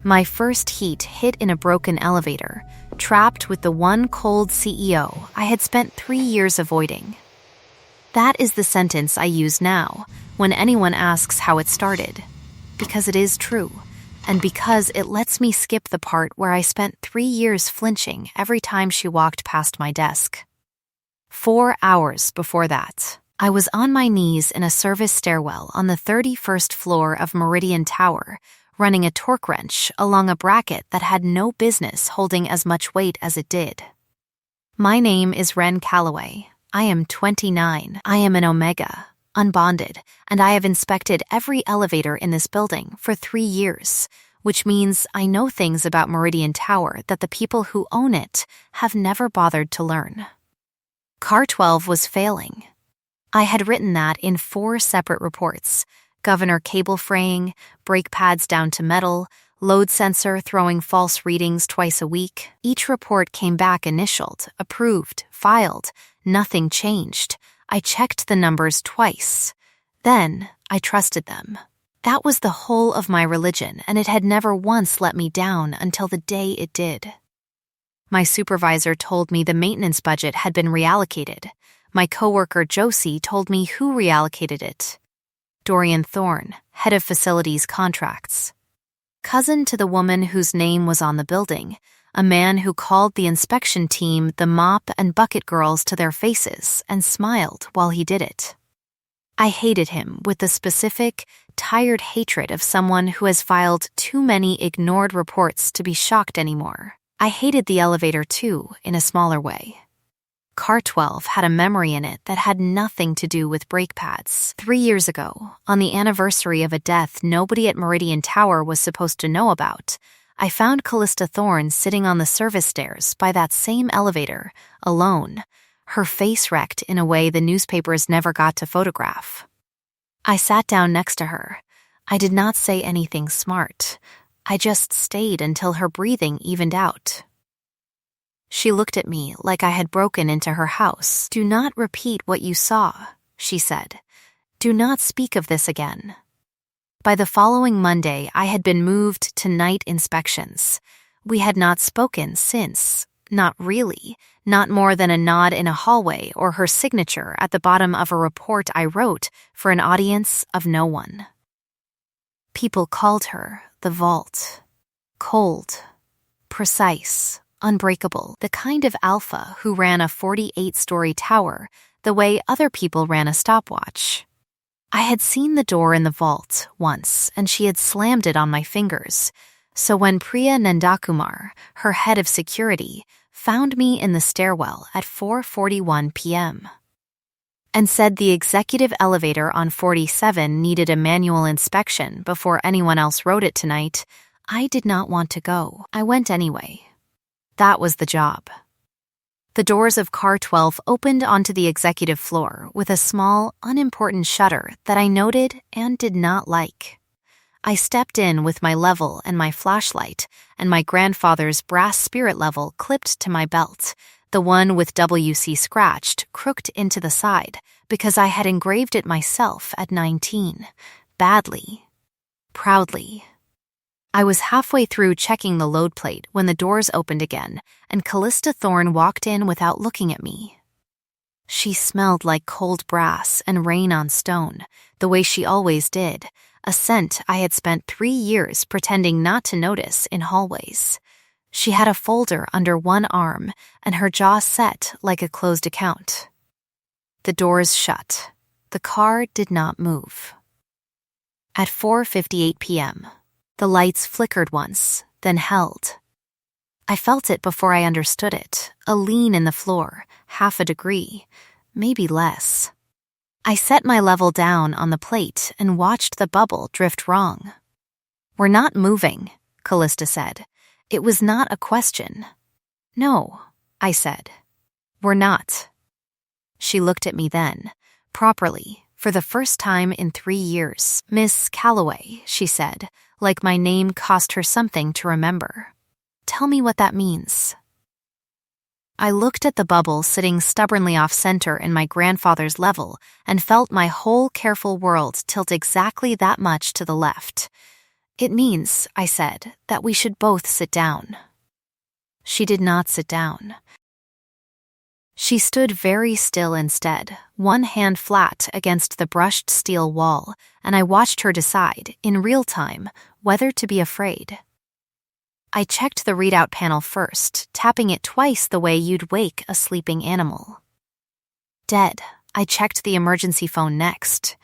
My first heat hit in a broken elevator, trapped with the one cold CEO I had spent 3 years avoiding. That is the sentence I use now when anyone asks how it started, because it is true, and because it lets me skip the part where I spent 3 years flinching every time she walked past my desk. 4 hours before that, I was on my knees in a service stairwell on the 31st floor of Meridian Tower, running a torque wrench along a bracket that had no business holding as much weight as it did. My name is Ren Calloway. I am 29. I am an Omega, unbonded, and I have inspected every elevator in this building for 3 years, which means I know things about Meridian Tower that the people who own it have never bothered to learn. Car 12 was failing. I had written that in 4 separate reports: governor cable fraying, brake pads down to metal, load sensor throwing false readings twice a week. Each report came back initialed, approved, filed. Nothing changed. I checked the numbers twice. Then I trusted them. That was the whole of my religion, and it had never once let me down until the day it did. My supervisor told me the maintenance budget had been reallocated. My coworker Josie told me who reallocated it. Dorian Thorne, head of facilities contracts. Cousin to the woman whose name was on the building, a man who called the inspection team the mop and bucket girls to their faces and smiled while he did it. I hated him with the specific, tired hatred of someone who has filed too many ignored reports to be shocked anymore. I hated the elevator too, in a smaller way. Car 12 had a memory in it that had nothing to do with brake pads. 3 years ago, on the anniversary of a death nobody at Meridian Tower was supposed to know about, I found Callista Thorne sitting on the service stairs by that same elevator, alone, her face wrecked in a way the newspapers never got to photograph. I sat down next to her. I did not say anything smart. I just stayed until her breathing evened out. She looked at me like I had broken into her house. "Do not repeat what you saw," she said. "Do not speak of this again." By the following Monday, I had been moved to night inspections. We had not spoken since. Not really. Not more than a nod in a hallway or her signature at the bottom of a report I wrote for an audience of no one. People called her the Vault. Cold. Precise. Unbreakable, the kind of alpha who ran a 48-story tower the way other people ran a stopwatch. I had seen the door in the vault once, and she had slammed it on my fingers, so when Priya Nandakumar, her head of security, found me in the stairwell at 4:41 p.m. and said the executive elevator on 47 needed a manual inspection before anyone else rode it tonight, I did not want to go. I went anyway. That was the job. The doors of Car 12 opened onto the executive floor with a small, unimportant shutter that I noted and did not like. I stepped in with my level and my flashlight, and my grandfather's brass spirit level clipped to my belt, the one with WC scratched, crooked into the side, because I had engraved it myself at 19. Badly. Proudly. I was halfway through checking the load plate when the doors opened again, and Callista Thorne walked in without looking at me. She smelled like cold brass and rain on stone, the way she always did, a scent I had spent 3 years pretending not to notice in hallways. She had a folder under one arm, and her jaw set like a closed account. The doors shut. The car did not move. At 4:58 p.m., the lights flickered once, then held. I felt it before I understood it, a lean in the floor, half a degree, maybe less. I set my level down on the plate and watched the bubble drift wrong. "We're not moving," Callista said. It was not a question. "No," I said. "We're not." She looked at me then, properly, for the first time in 3 years. "Miss Calloway," she said, like my name cost her something to remember. "Tell me what that means." I looked at the bubble sitting stubbornly off-center in my grandfather's level and felt my whole careful world tilt exactly that much to the left. It means, I said, that we should both sit down. She did not sit down. She stood very still instead, one hand flat against the brushed steel wall, and I watched her decide, in real time, whether to be afraid. I checked the readout panel first, tapping it twice the way you'd wake a sleeping animal. Dead. I checked the emergency phone next.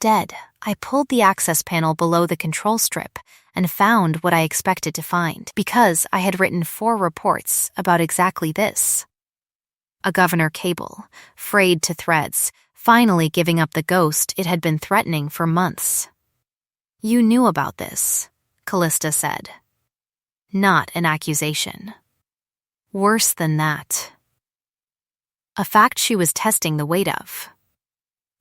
Dead. I pulled the access panel below the control strip and found what I expected to find, because I had written 4 reports about exactly this. A governor cable, frayed to threads, finally giving up the ghost it had been threatening for months. You knew about this, Callista said. Not an accusation. Worse than that. A fact she was testing the weight of.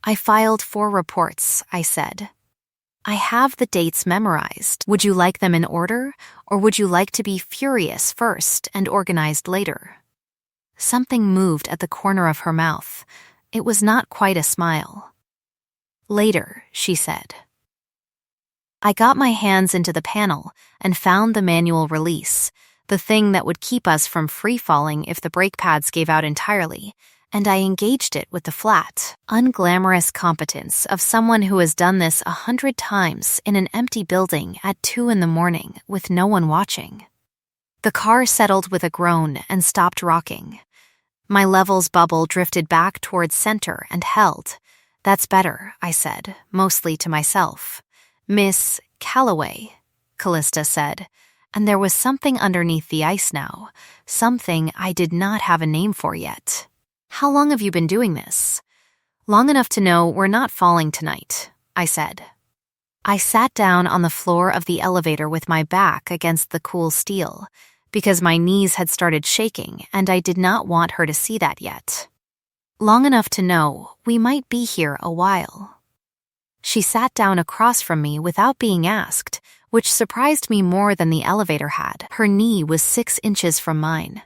I filed 4 reports, I said. I have the dates memorized. Would you like them in order, or would you like to be furious first and organized later? Something moved at the corner of her mouth. It was not quite a smile. Later, she said. I got my hands into the panel and found the manual release, the thing that would keep us from free-falling if the brake pads gave out entirely, and I engaged it with the flat, unglamorous competence of someone who has done this 100 times in an empty building at 2 a.m. with no one watching. The car settled with a groan and stopped rocking. My levels bubble drifted back towards center and held. That's better, I said, mostly to myself. Miss Calloway, Callista said, and there was something underneath the ice now, something I did not have a name for yet. How long have you been doing this? Long enough to know we're not falling tonight, I said. I sat down on the floor of the elevator with my back against the cool steel, because my knees had started shaking and I did not want her to see that yet. Long enough to know we might be here a while. She sat down across from me without being asked, which surprised me more than the elevator had. Her knee was 6 inches from mine.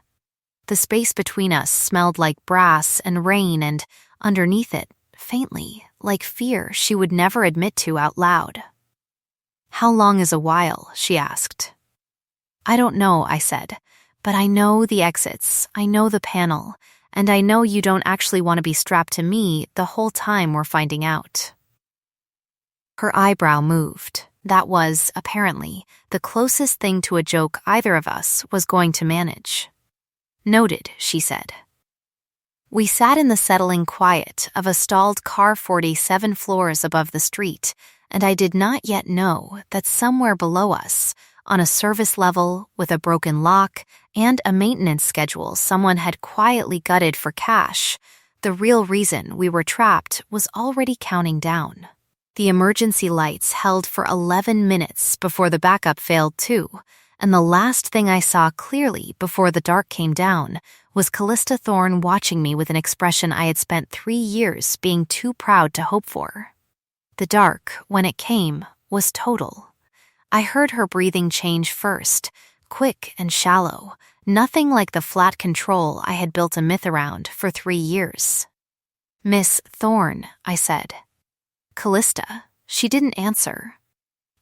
The space between us smelled like brass and rain, and underneath it, faintly, like fear she would never admit to out loud. How long is a while? She asked. I don't know, I said, but I know the exits, I know the panel, and I know you don't actually want to be strapped to me the whole time we're finding out. Her eyebrow moved. That was, apparently, the closest thing to a joke either of us was going to manage. Noted, she said. We sat in the settling quiet of a stalled car 47 floors above the street, and I did not yet know that somewhere below us, on a service level with a broken lock and a maintenance schedule someone had quietly gutted for cash, the real reason we were trapped was already counting down. The emergency lights held for 11 minutes before the backup failed too, and the last thing I saw clearly before the dark came down was Callista Thorne watching me with an expression I had spent 3 years being too proud to hope for. The dark, when it came, was total. I heard her breathing change first, quick and shallow, nothing like the flat control I had built a myth around for 3 years. Miss Thorne, I said. Callista. She didn't answer.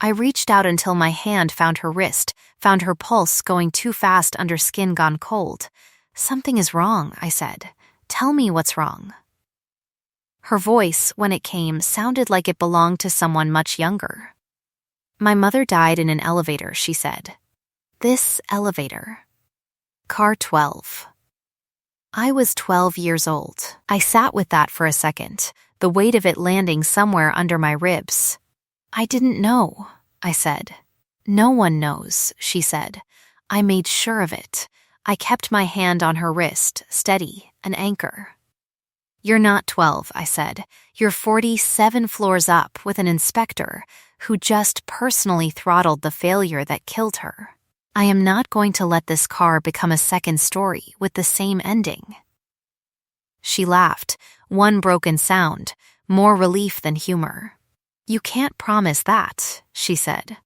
I reached out until my hand found her wrist, found her pulse going too fast under skin gone cold. Something is wrong, I said. Tell me what's wrong. Her voice, when it came, sounded like it belonged to someone much younger. My mother died in an elevator, she said. This elevator. Car 12. I was 12 years old. I sat with that for a second, the weight of it landing somewhere under my ribs. I didn't know, I said. No one knows, she said. I made sure of it. I kept my hand on her wrist, steady, an anchor. You're not 12, I said. You're 47 floors up with an inspector who just personally throttled the failure that killed her. I am not going to let this car become a second story with the same ending. She laughed, one broken sound, more relief than humor. You can't promise that, she said.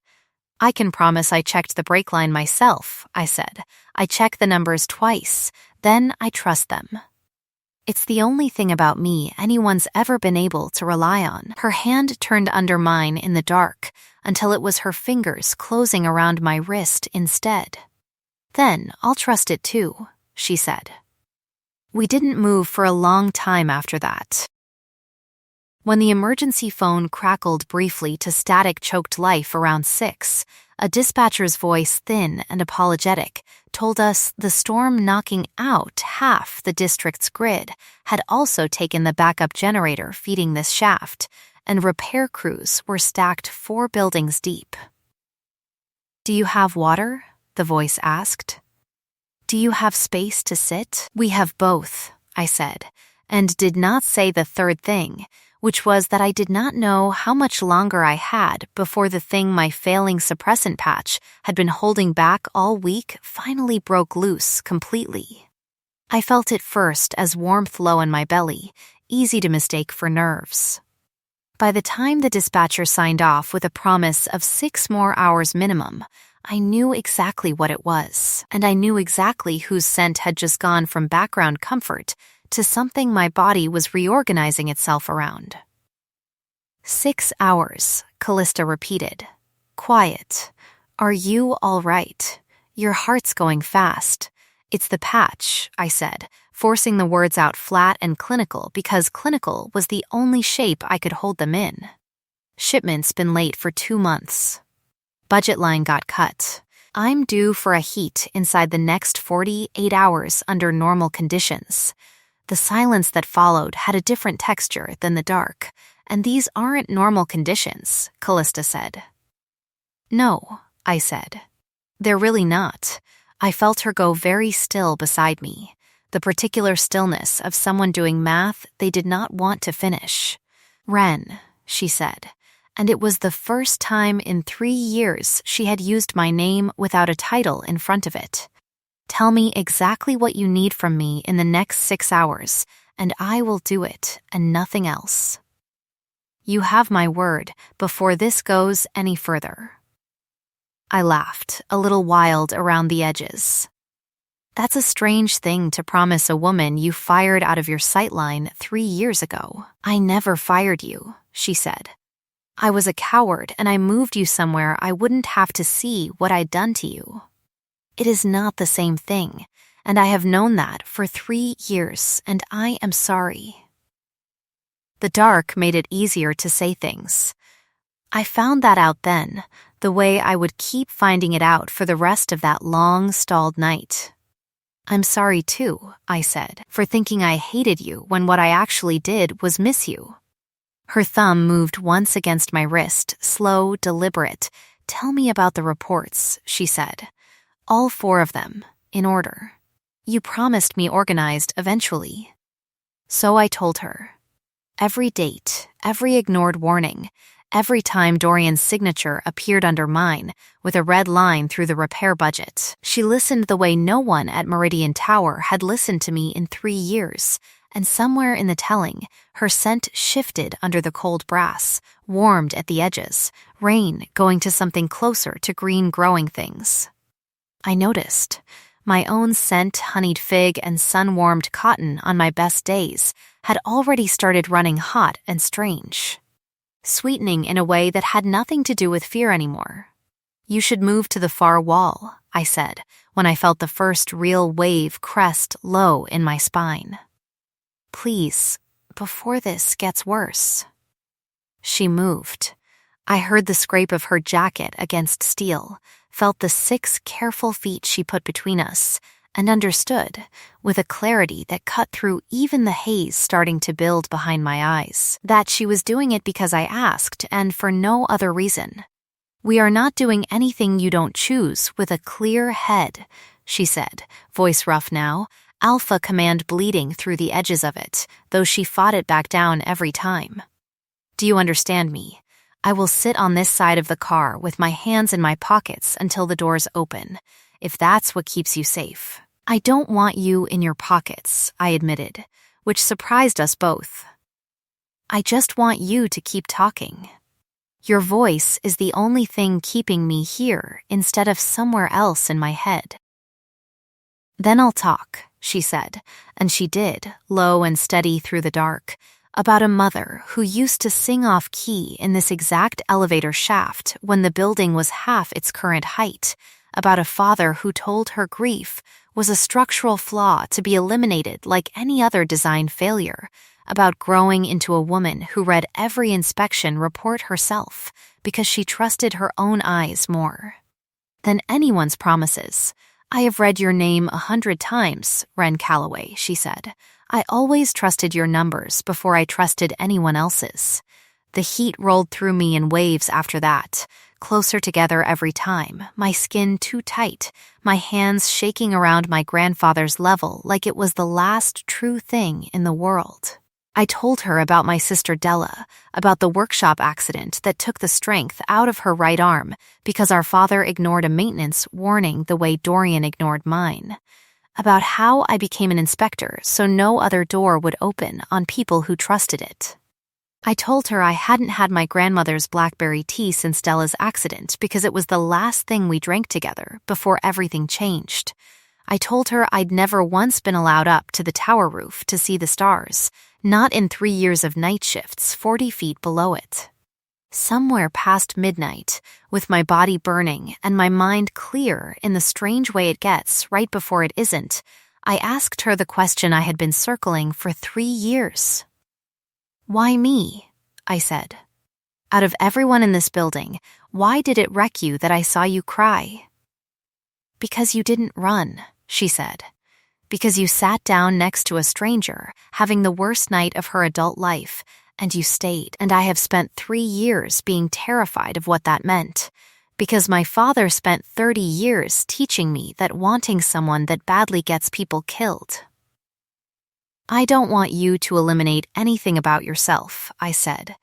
I can promise I checked the brake line myself, I said. I check the numbers twice, then I trust them. It's the only thing about me anyone's ever been able to rely on. Her hand turned under mine in the dark until it was her fingers closing around my wrist instead. Then I'll trust it too, she said. We didn't move for a long time after that. When the emergency phone crackled briefly to static-choked life around 6, a dispatcher's voice, thin and apologetic, told us the storm knocking out half the district's grid had also taken the backup generator feeding this shaft, and repair crews were stacked 4 buildings deep. "Do you have water?" the voice asked. "Do you have space to sit?" "We have both," I said, and did not say the third thing, which was that I did not know how much longer I had before the thing my failing suppressant patch had been holding back all week finally broke loose completely. I felt it first as warmth low in my belly, easy to mistake for nerves. By the time the dispatcher signed off with a promise of 6 more hours minimum, I knew exactly what it was, and I knew exactly whose scent had just gone from background comfort to something my body was reorganizing itself around. 6 hours, Callista repeated. Quiet. Are you all right? Your heart's going fast. It's the patch, I said, forcing the words out flat and clinical because clinical was the only shape I could hold them in. Shipment's been late for 2 months. Budget line got cut. I'm due for a heat inside the next 48 hours under normal conditions. The silence that followed had a different texture than the dark, and these aren't normal conditions, Callista said. No, I said. They're really not. I felt her go very still beside me, the particular stillness of someone doing math they did not want to finish. Ren, she said, and it was the first time in 3 years she had used my name without a title in front of it. Tell me exactly what you need from me in the next 6 hours, and I will do it, and nothing else. You have my word before this goes any further. I laughed, a little wild around the edges. That's a strange thing to promise a woman you fired out of your sightline 3 years ago. I never fired you, she said. I was a coward and I moved you somewhere I wouldn't have to see what I'd done to you. It is not the same thing, and I have known that for 3 years, and I am sorry. The dark made it easier to say things. I found that out then, the way I would keep finding it out for the rest of that long, stalled night. I'm sorry too, I said, for thinking I hated you when what I actually did was miss you. Her thumb moved once against my wrist, slow, deliberate. Tell me about the reports, she said. All 4 of them, in order. You promised me organized eventually. So I told her. Every date, every ignored warning, every time Dorian's signature appeared under mine, with a red line through the repair budget. She listened the way no one at Meridian Tower had listened to me in 3 years, and somewhere in the telling, her scent shifted under the cold brass, warmed at the edges, rain going to something closer to green growing things. I noticed. My own scent, honeyed fig, and sun-warmed cotton on my best days had already started running hot and strange. Sweetening in a way that had nothing to do with fear anymore. You should move to the far wall, I said, when I felt the first real wave crest low in my spine. Please, before this gets worse. She moved. I heard the scrape of her jacket against steel, felt the 6 careful feet she put between us, and understood, with a clarity that cut through even the haze starting to build behind my eyes, that she was doing it because I asked and for no other reason. We are not doing anything you don't choose with a clear head, she said, voice rough now, alpha command bleeding through the edges of it, though she fought it back down every time. Do you understand me? I will sit on this side of the car with my hands in my pockets until the doors open, if that's what keeps you safe. I don't want you in your pockets, I admitted, which surprised us both. I just want you to keep talking. Your voice is the only thing keeping me here instead of somewhere else in my head. Then I'll talk, she said, and she did, low and steady through the dark, about a mother who used to sing off-key in this exact elevator shaft when the building was half its current height, about a father who told her grief was a structural flaw to be eliminated like any other design failure, about growing into a woman who read every inspection report herself because she trusted her own eyes more than anyone's promises. I have read your name 100 times, Wren Calloway, she said. I always trusted your numbers before I trusted anyone else's. The heat rolled through me in waves after that, closer together every time, my skin too tight, my hands shaking around my grandfather's level like it was the last true thing in the world. I told her about my sister Della, about the workshop accident that took the strength out of her right arm because our father ignored a maintenance warning the way Dorian ignored mine, about how I became an inspector so no other door would open on people who trusted it. I told her I hadn't had my grandmother's blackberry tea since Della's accident because it was the last thing we drank together before everything changed. I told her I'd never once been allowed up to the tower roof to see the stars, not in 3 years of night shifts 40 feet below it. Somewhere past midnight, with my body burning and my mind clear in the strange way it gets right before it isn't, I asked her the question I had been circling for 3 years. Why me? I said. Out of everyone in this building, why did it wreck you that I saw you cry? Because you didn't run, she said. Because you sat down next to a stranger, having the worst night of her adult life, and you stayed, and I have spent 3 years being terrified of what that meant. Because my father spent 30 years teaching me that wanting someone that badly gets people killed. I don't want you to eliminate anything about yourself, I said,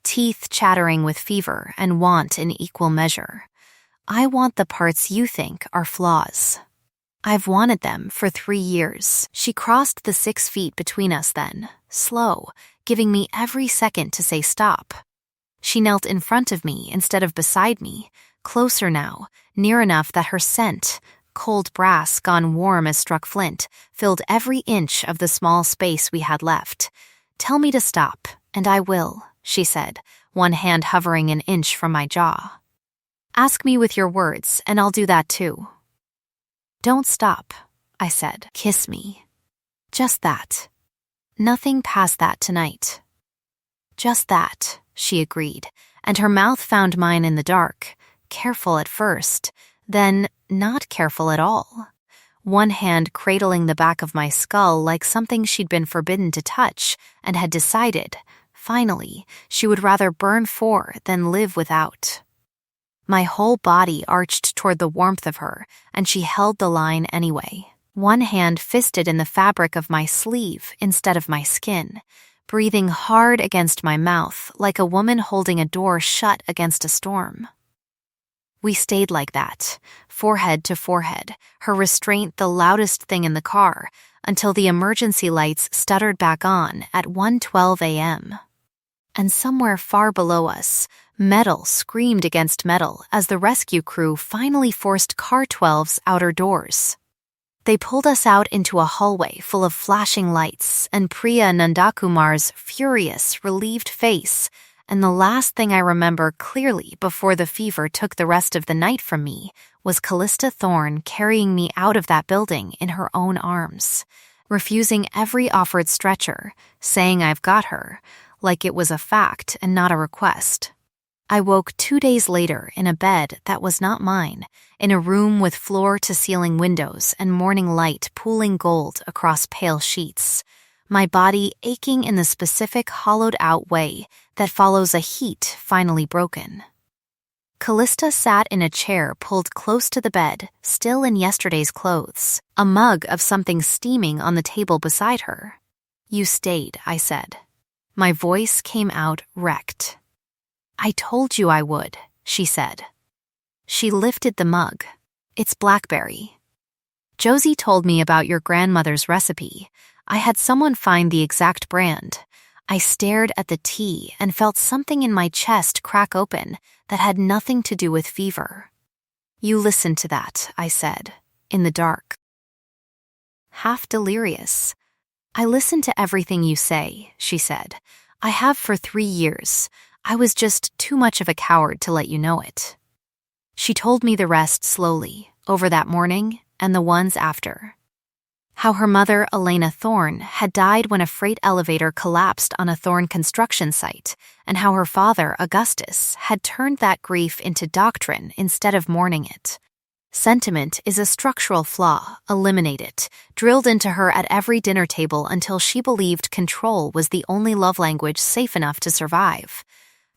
teeth chattering with fever and want in equal measure. I want the parts you think are flaws. I've wanted them for 3 years. She crossed the 6 feet between us then, slow, giving me every second to say stop. She knelt in front of me instead of beside me, closer now, near enough that her scent, cold brass gone warm as struck flint, filled every inch of the small space we had left. Tell me to stop, and I will, she said, one hand hovering an inch from my jaw. Ask me with your words, and I'll do that too. Don't stop, I said. Kiss me. Just that. Nothing past that tonight. Just that, she agreed, and her mouth found mine in the dark, careful at first, then not careful at all. One hand cradling the back of my skull like something she'd been forbidden to touch and had decided, finally, she would rather burn for than live without. My whole body arched toward the warmth of her, and she held the line anyway. One hand fisted in the fabric of my sleeve instead of my skin, breathing hard against my mouth like a woman holding a door shut against a storm. We stayed like that, forehead to forehead, her restraint the loudest thing in the car, until the emergency lights stuttered back on at 1:12 a.m. And somewhere far below us, metal screamed against metal as the rescue crew finally forced Car 12's outer doors. They pulled us out into a hallway full of flashing lights and Priya Nandakumar's furious, relieved face, and the last thing I remember clearly before the fever took the rest of the night from me was Callista Thorne carrying me out of that building in her own arms, refusing every offered stretcher, saying I've got her, like it was a fact and not a request. I woke 2 days later in a bed that was not mine, in a room with floor-to-ceiling windows and morning light pooling gold across pale sheets, my body aching in the specific hollowed-out way that follows a heat finally broken. Callista sat in a chair pulled close to the bed, still in yesterday's clothes, a mug of something steaming on the table beside her. You stayed, I said. My voice came out wrecked. I told you I would, she said. She lifted the mug. It's blackberry. Josie told me about your grandmother's recipe. I had someone find the exact brand. I stared at the tea and felt something in my chest crack open that had nothing to do with fever. You listened to that, I said, in the dark. half delirious. "I listen to everything you say," she said. "I have for 3 years. I was just too much of a coward to let you know it." She told me the rest slowly, over that morning and the ones after. How her mother, Elena Thorne, had died when a freight elevator collapsed on a Thorne construction site, and how her father, Augustus, had turned that grief into doctrine instead of mourning it. Sentiment is a structural flaw, eliminate it, drilled into her at every dinner table until she believed control was the only love language safe enough to survive.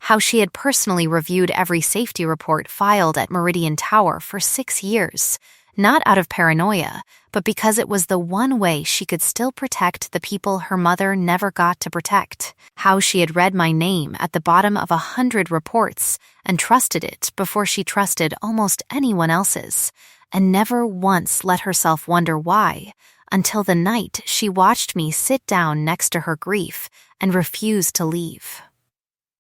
How she had personally reviewed every safety report filed at Meridian Tower for 6 years, not out of paranoia, but because it was the one way she could still protect the people her mother never got to protect. How she had read my name at the bottom of 100 reports and trusted it before she trusted almost anyone else's, and never once let herself wonder why, until the night she watched me sit down next to her grief and refuse to leave.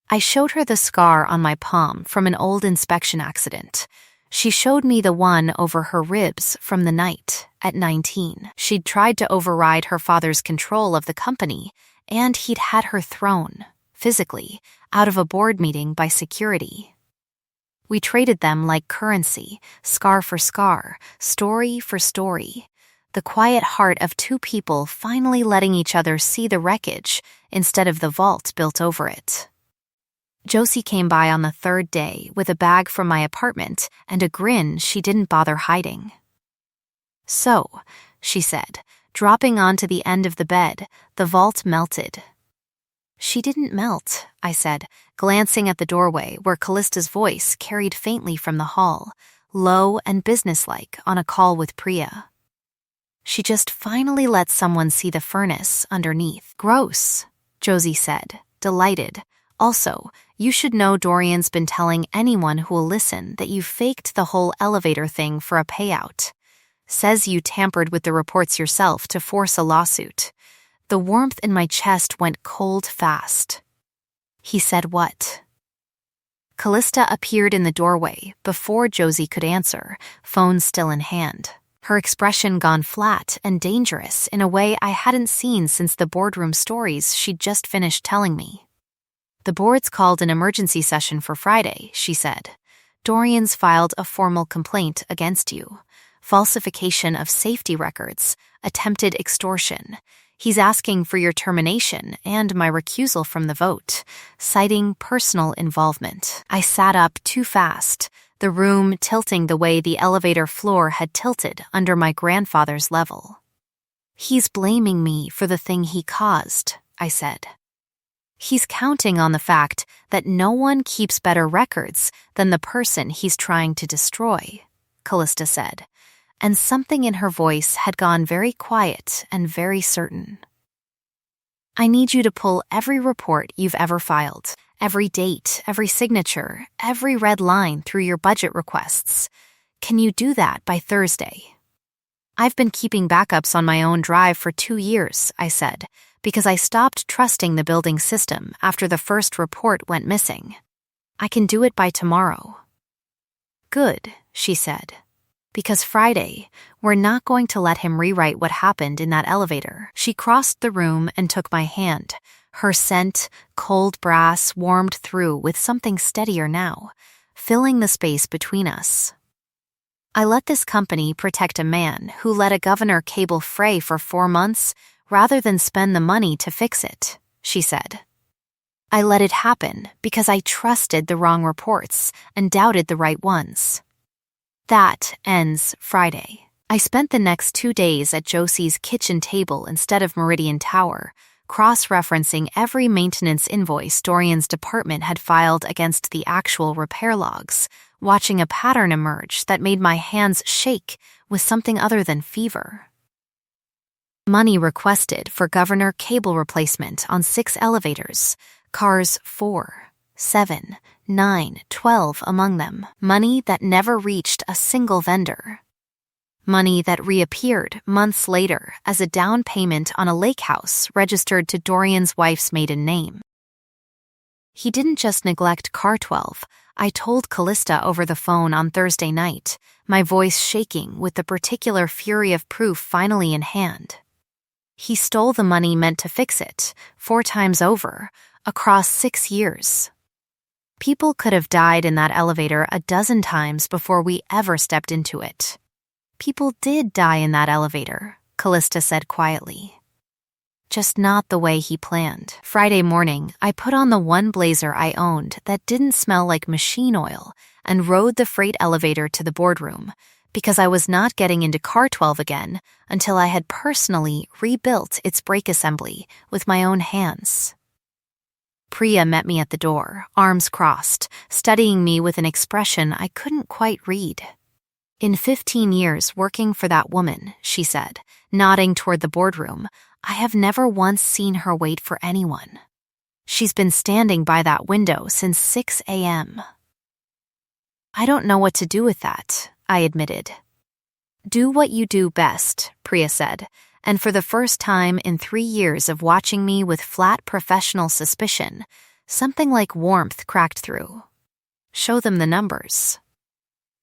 I showed her the scar on my palm from an old inspection accident. She showed me the one over her ribs from the night, at 19. She'd tried to override her father's control of the company, and he'd had her thrown, physically, out of a board meeting by security. We traded them like currency, scar for scar, story for story. The quiet heart of two people finally letting each other see the wreckage instead of the vault built over it. Josie came by on the 3rd day with a bag from my apartment and a grin she didn't bother hiding. "So," she said, dropping onto the end of the bed, "the vault melted." "She didn't melt," I said, glancing at the doorway where Callista's voice carried faintly from the hall, low and businesslike on a call with Priya. "She just finally let someone see the furnace underneath." "Gross," Josie said, delighted. "Also, you should know Dorian's been telling anyone who will listen that you faked the whole elevator thing for a payout. Says you tampered with the reports yourself to force a lawsuit." The warmth in my chest went cold fast. "He said what?" Callista appeared in the doorway before Josie could answer, phone still in hand. Her expression gone flat and dangerous in a way I hadn't seen since the boardroom stories she'd just finished telling me. "The board's called an emergency session for Friday," she said. "Dorian's filed a formal complaint against you. Falsification of safety records, attempted extortion. He's asking for your termination and my recusal from the vote, citing personal involvement." I sat up too fast, the room tilting the way the elevator floor had tilted under my grandfather's level. "He's blaming me for the thing he caused," I said. "He's counting on the fact that no one keeps better records than the person he's trying to destroy," Callista said, and something in her voice had gone very quiet and very certain. "I need you to pull every report you've ever filed, every date, every signature, every red line through your budget requests. Can you do that by Thursday?" "I've been keeping backups on my own drive for 2 years," I said, because I stopped trusting the building system after the first report went missing. "I can do it by tomorrow." "Good," she said. "Because Friday, we're not going to let him rewrite what happened in that elevator." She crossed the room and took my hand. Her scent, cold brass, warmed through with something steadier now, filling the space between us. "I let this company protect a man who let a governor cable fray for 4 months rather than spend the money to fix it," she said. "I let it happen because I trusted the wrong reports and doubted the right ones." That ends Friday. I spent the next 2 days at Josie's kitchen table instead of Meridian Tower, cross-referencing every maintenance invoice Dorian's department had filed against the actual repair logs, watching a pattern emerge that made my hands shake with something other than fever. Money requested for governor cable replacement on 6 elevators, cars 4, 7, 9, 12 among them. Money that never reached a single vendor. Money that reappeared months later as a down payment on a lake house registered to Dorian's wife's maiden name. He didn't just neglect car 12. I told Callista over the phone on Thursday night, my voice shaking with the particular fury of proof finally in hand. He stole the money meant to fix it, 4 times over, across 6 years. People could have died in that elevator a dozen times before we ever stepped into it. People did die in that elevator, Callista said quietly. Just not the way he planned. Friday morning, I put on the one blazer I owned that didn't smell like machine oil and rode the freight elevator to the boardroom, because I was not getting into car 12 again until I had personally rebuilt its brake assembly with my own hands. Priya met me at the door, arms crossed, studying me with an expression I couldn't quite read. In 15 years working for that woman, she said, nodding toward the boardroom, I have never once seen her wait for anyone. She's been standing by that window since 6 a.m. I don't know what to do with that, I admitted. Do what you do best, Priya said, and for the first time in 3 years of watching me with flat professional suspicion, something like warmth cracked through. Show them the numbers.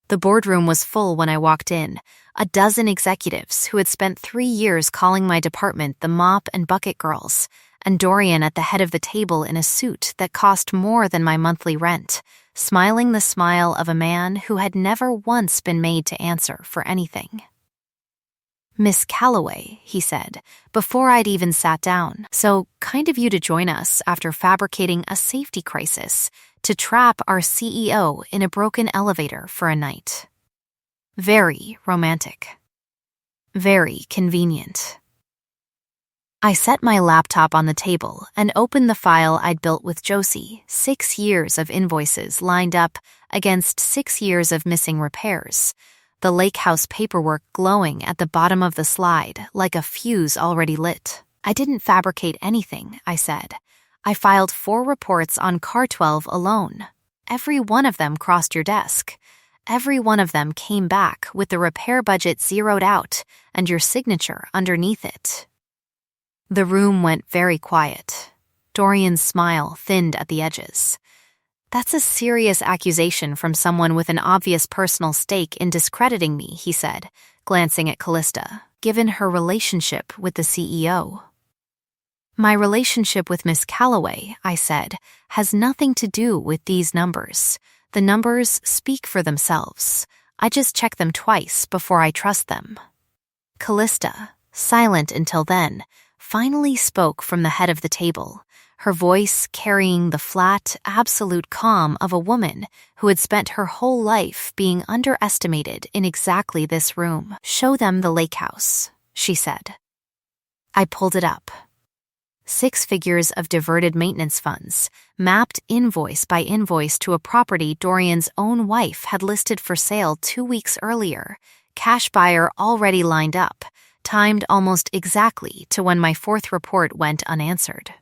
The boardroom was full when I walked in, a dozen executives who had spent 3 years calling my department the Mop and Bucket Girls, and Dorian at the head of the table in a suit that cost more than my monthly rent, smiling the smile of a man who had never once been made to answer for anything. Miss Calloway, he said, before I'd even sat down, so kind of you to join us after fabricating a safety crisis to trap our CEO in a broken elevator for a night. Very romantic. Very convenient. I set my laptop on the table and opened the file I'd built with Josie, 6 years of invoices lined up against 6 years of missing repairs, the lake house paperwork glowing at the bottom of the slide like a fuse already lit. I didn't fabricate anything, I said. I filed 4 reports on car 12 alone. Every one of them crossed your desk. Every one of them came back with the repair budget zeroed out and your signature underneath it. The room went very quiet. Dorian's smile thinned at the edges. That's a serious accusation from someone with an obvious personal stake in discrediting me, he said, glancing at Callista, given her relationship with the CEO. My relationship with Miss Calloway, I said, has nothing to do with these numbers. The numbers speak for themselves. I just check them twice before I trust them. Callista, silent until then, finally spoke from the head of the table, her voice carrying the flat, absolute calm of a woman who had spent her whole life being underestimated in exactly this room. Show them the lake house, she said. I pulled it up. 6 figures of diverted maintenance funds, mapped invoice by invoice to a property Dorian's own wife had listed for sale 2 weeks earlier, cash buyer already lined up, timed almost exactly to when my 4th report went unanswered.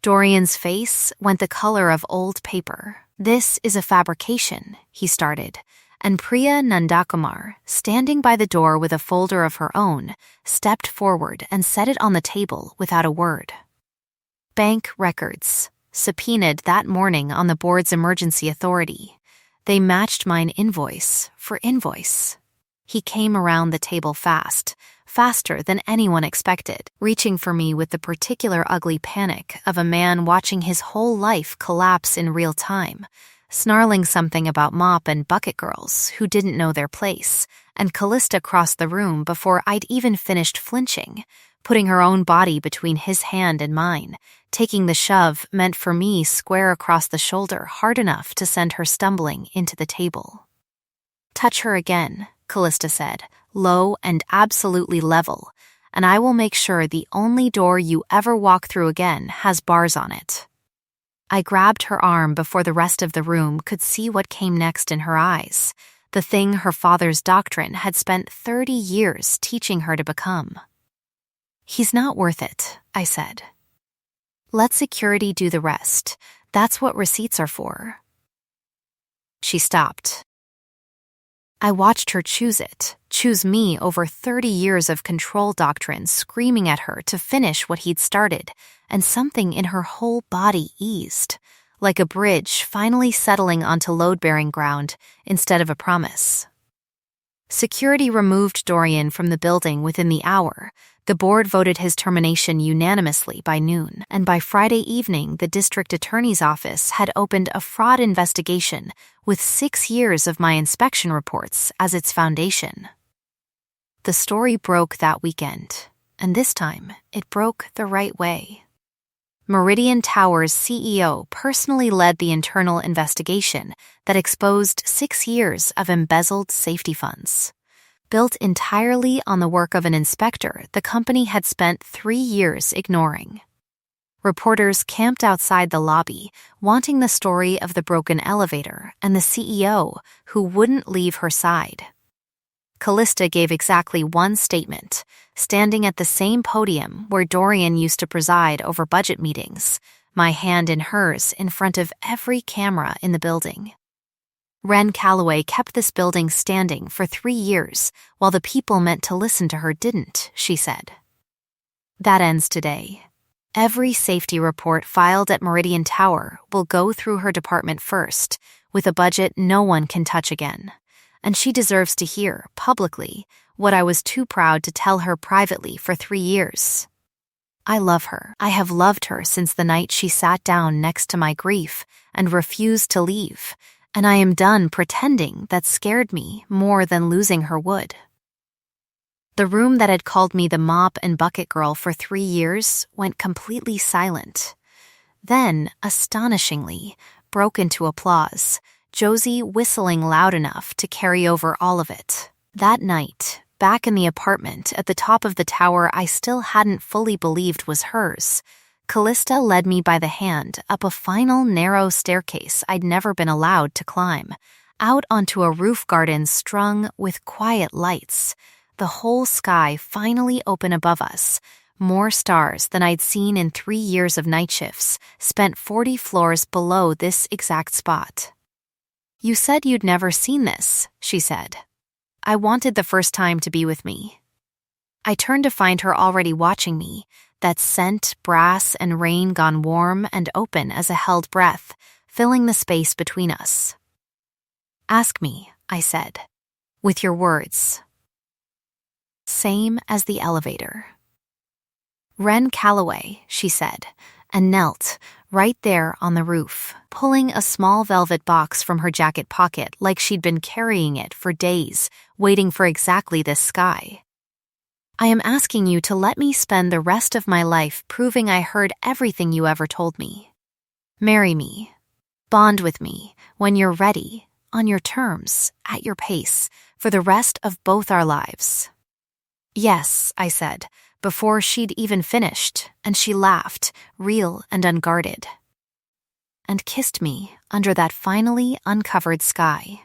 Dorian's face went the color of old paper. This is a fabrication, he started, and Priya Nandakumar, standing by the door with a folder of her own, stepped forward and set it on the table without a word. Bank records, subpoenaed that morning on the board's emergency authority. They matched mine invoice for invoice. He came around the table fast, faster than anyone expected, reaching for me with the particular ugly panic of a man watching his whole life collapse in real time, snarling something about Mop and Bucket Girls who didn't know their place, and Callista crossed the room before I'd even finished flinching, putting her own body between his hand and mine, taking the shove meant for me square across the shoulder hard enough to send her stumbling into the table. Touch her again, Callista said, low and absolutely level, and I will make sure the only door you ever walk through again has bars on it. I grabbed her arm before the rest of the room could see what came next in her eyes, the thing her father's doctrine had spent 30 years teaching her to become. He's not worth it, I said. Let security do the rest. That's what receipts are for. She stopped. I watched her choose me over 30 years of control doctrine screaming at her to finish what he'd started, and something in her whole body eased, like a bridge finally settling onto load-bearing ground instead of a promise. Security removed Dorian from the building within the hour. The board voted his termination unanimously by noon, and by Friday evening, the district attorney's office had opened a fraud investigation with 6 years of my inspection reports as its foundation. The story broke that weekend, and this time, it broke the right way. Meridian Tower's CEO personally led the internal investigation that exposed 6 years of embezzled safety funds. Built entirely on the work of an inspector the company had spent 3 years ignoring. Reporters camped outside the lobby, wanting the story of the broken elevator and the CEO who wouldn't leave her side. Callista gave exactly one statement, standing at the same podium where Dorian used to preside over budget meetings, my hand in hers in front of every camera in the building. Wren Calloway kept this building standing for 3 years, while the people meant to listen to her didn't, she said. That ends today. Every safety report filed at Meridian Tower will go through her department first, with a budget no one can touch again. And she deserves to hear, publicly, what I was too proud to tell her privately for 3 years. I love her. I have loved her since the night she sat down next to my grief and refused to leave, and I am done pretending that scared me more than losing her would. The room that had called me the mop and bucket girl for 3 years went completely silent. Then, astonishingly, broke into applause, Josie whistling loud enough to carry over all of it. That night, back in the apartment at the top of the tower I still hadn't fully believed was hers, Callista led me by the hand up a final narrow staircase I'd never been allowed to climb, out onto a roof garden strung with quiet lights, the whole sky finally open above us, more stars than I'd seen in 3 years of night shifts, spent 40 floors below this exact spot. You said you'd never seen this, she said. I wanted the first time to be with me. I turned to find her already watching me, that scent, brass, and rain gone warm and open as a held breath, filling the space between us. Ask me, I said, with your words. Same as the elevator. Wren Calloway, she said, and knelt, right there on the roof, pulling a small velvet box from her jacket pocket like she'd been carrying it for days, waiting for exactly this sky. I am asking you to let me spend the rest of my life proving I heard everything you ever told me. Marry me. Bond with me when you're ready, on your terms, at your pace, for the rest of both our lives. Yes, I said, before she'd even finished, and she laughed, real and unguarded, and kissed me under that finally uncovered sky.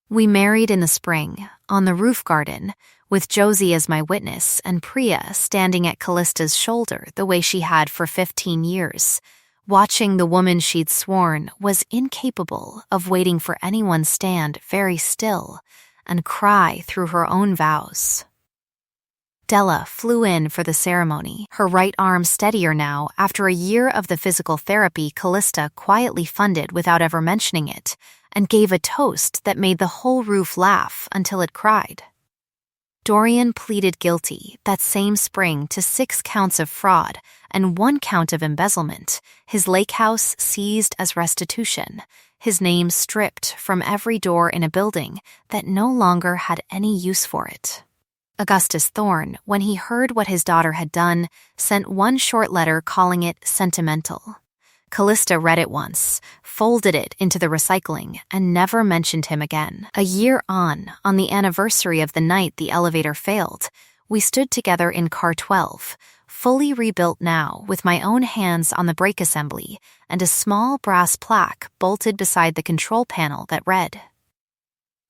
We married in the spring, on the roof garden, with Josie as my witness and Priya standing at Callista's shoulder the way she had for 15 years, watching the woman she'd sworn was incapable of waiting for anyone stand very still and cry through her own vows. Della flew in for the ceremony, her right arm steadier now after a year of the physical therapy Callista quietly funded without ever mentioning it, and gave a toast that made the whole roof laugh until it cried. Dorian pleaded guilty that same spring to 6 counts of fraud and 1 count of embezzlement, his lake house seized as restitution, his name stripped from every door in a building that no longer had any use for it. Augustus Thorne, when he heard what his daughter had done, sent 1 short letter calling it sentimental. Callista read it once, folded it into the recycling, and never mentioned him again. A year on the anniversary of the night the elevator failed, we stood together in car 12, fully rebuilt now with my own hands on the brake assembly and a small brass plaque bolted beside the control panel that read,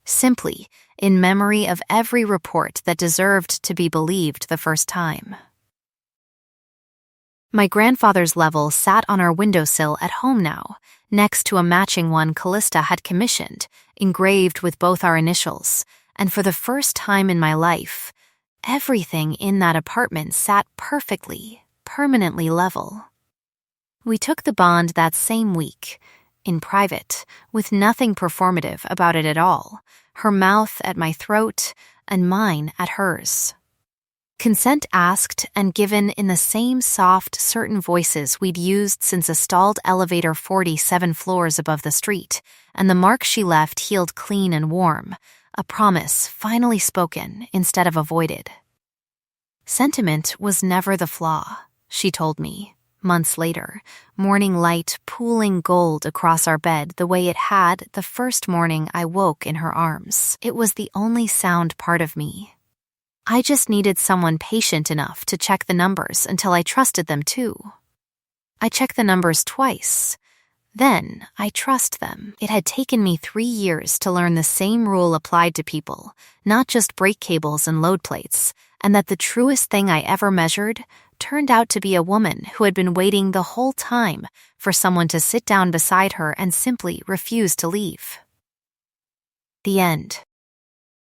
"Simply, in memory of every report that deserved to be believed the first time." My grandfather's level sat on our windowsill at home now, next to a matching one Callista had commissioned, engraved with both our initials, and for the first time in my life, everything in that apartment sat perfectly, permanently level. We took the bond that same week, in private, with nothing performative about it at all, her mouth at my throat and mine at hers. Consent asked and given in the same soft, certain voices we'd used since a stalled elevator 47 floors above the street, and the mark she left healed clean and warm, a promise finally spoken instead of avoided. Sentiment was never the flaw, she told me, months later, morning light pooling gold across our bed the way it had the first morning I woke in her arms. It was the only sound part of me. I just needed someone patient enough to check the numbers until I trusted them too. I checked the numbers twice. Then I trust them. It had taken me 3 years to learn the same rule applied to people, not just brake cables and load plates, and that the truest thing I ever measured turned out to be a woman who had been waiting the whole time for someone to sit down beside her and simply refuse to leave. The end.